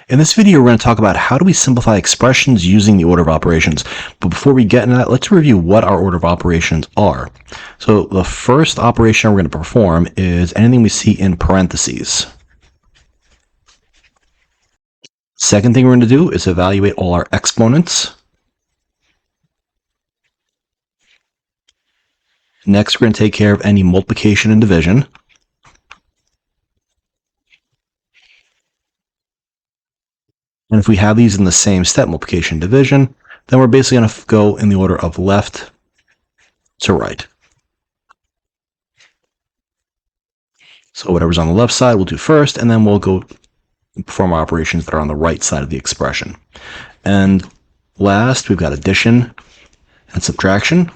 In this video, we're going to talk about how do we simplify expressions using the order of operations. But before we get into that, let's review what our order of operations are. So the first operation we're going to perform is anything we see in parentheses. Second thing we're going to do is evaluate all our exponents. Next, we're going to take care of any multiplication and division. And if we have these in the same step, multiplication and division, then we're basically going to go in the order of left to right. So whatever's on the left side, we'll do first, and then we'll go perform our operations that are on the right side of the expression. And last, we've got addition and subtraction.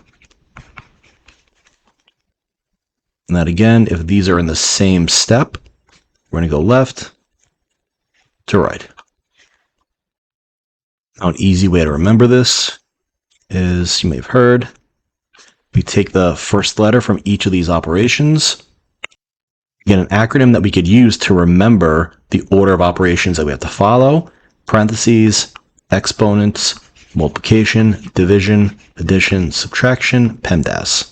And that again, if these are in the same step, we're going to go left to right. Now, an easy way to remember this is, you may have heard, we take the first letter from each of these operations, get an acronym that we could use to remember the order of operations that we have to follow: parentheses, exponents, multiplication, division, addition, subtraction, PEMDAS.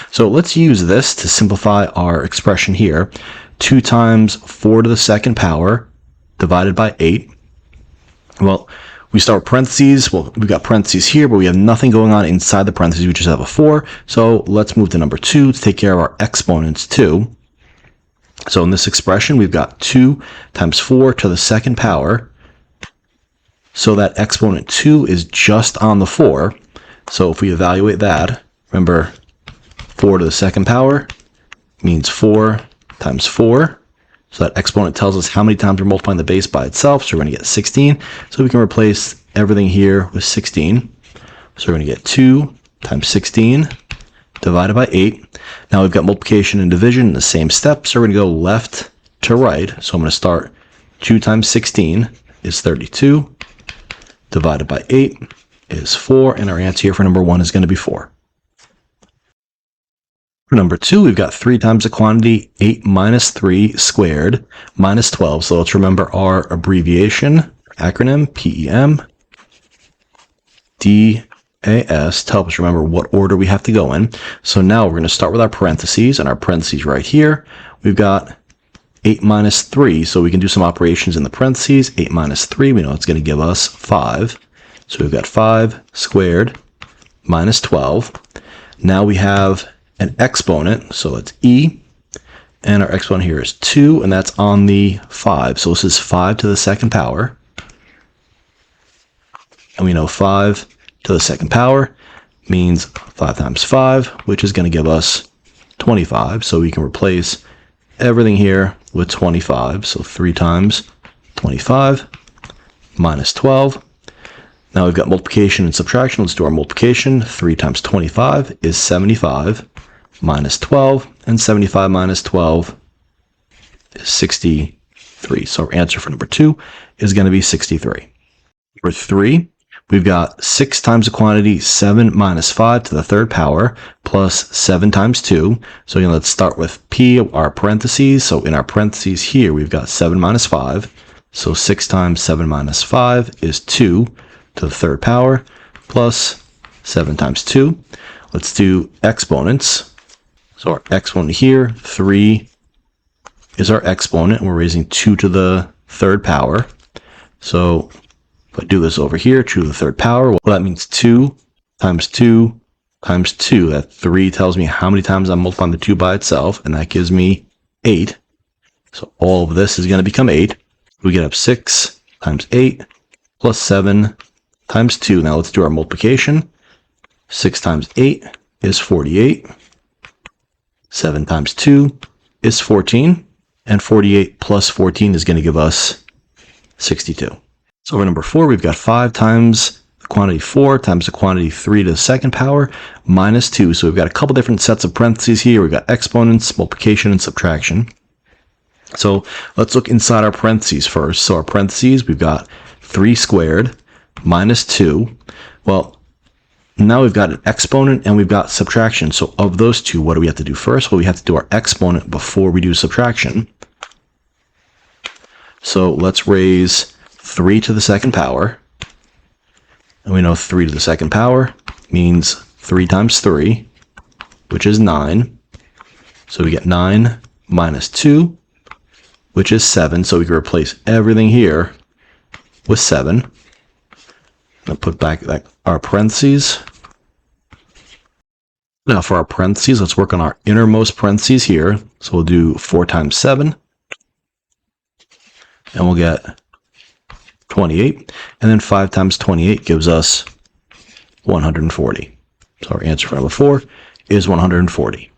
So let's use this to simplify our expression here. 2 times 4 to the second power divided by 8. Well, we start with parentheses. Well, we've got parentheses here, but we have nothing going on inside the parentheses. We just have a 4. So let's move to number 2 to take care of our exponents too. So in this expression, we've got 2 times 4 to the second power. So that exponent 2 is just on the 4. So if we evaluate that, remember, 4 to the second power means 4 times 4. So that exponent tells us how many times we're multiplying the base by itself. So we're going to get 16. So we can replace everything here with 16. So we're going to get 2 times 16 divided by 8. Now we've got multiplication and division in the same step. So we're going to go left to right. So I'm going to start 2 times 16 is 32. Divided by 8 is 4. And our answer here for number 1 is going to be 4. For number 2, we've got 3 times the quantity 8 minus 3 squared minus 12. So let's remember our abbreviation, acronym, PEMDAS, to help us remember what order we have to go in. So now we're going to start with our parentheses, and our parentheses right here, we've got 8 minus 3. So we can do some operations in the parentheses. 8 minus 3, we know it's going to give us 5. So we've got 5 squared minus 12. Now we have an exponent, so it's e, and our exponent here is 2, and that's on the 5. So this is 5 to the second power, and we know 5 to the second power means 5 times 5, which is going to give us 25. So we can replace everything here with 25. So 3 times 25 minus 12. Now we've got multiplication and subtraction. Let's do our multiplication. 3 times 25 is 75. Minus 12, and 75 minus 12 is 63. So our answer for number 2 is going to be 63. For 3, we've got 6 times the quantity 7 minus 5 to the third power plus 7 times 2. So again, let's start with P, our parentheses. So in our parentheses here, we've got 7 minus 5. So 6 times 7 minus 5 is 2 to the third power plus 7 times 2. Let's do exponents. So our exponent here, 3 is our exponent, and we're raising 2 to the third power. So if I do this over here, 2 to the third power, well, that means 2 times 2 times 2. That 3 tells me how many times I'm multiplying the 2 by itself, and that gives me 8. So all of this is going to become 8. We get up 6 times 8 plus 7 times 2. Now let's do our multiplication. 6 times 8 is 48. 7 times 2 is 14, and 48 plus 14 is going to give us 62. So for number 4, we've got 5 times the quantity 4 times the quantity 3 to the second power minus 2. So we've got a couple different sets of parentheses here. We've got exponents, multiplication, and subtraction. So let's look inside our parentheses first. So our parentheses, we've got 3 squared minus 2. Well, now we've got an exponent and we've got subtraction. So of those two, what do we have to do first? Well, we have to do our exponent before we do subtraction. So let's raise 3 to the second power. And we know 3 to the second power means 3 times 3, which is 9. So we get 9 minus 2, which is 7. So we can replace everything here with 7. And put back our parentheses. Now for our parentheses, let's work on our innermost parentheses here. So we'll do 4 times 7. And we'll get 28. And then 5 times 28 gives us 140. So our answer for number 4 is 140.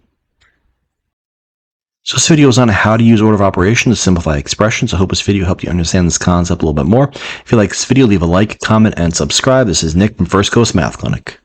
So this video is on how to use order of operations to simplify expressions. I hope this video helped you understand this concept a little bit more. If you like this video, leave a like, comment, and subscribe. This is Nick from First Coast Math Clinic.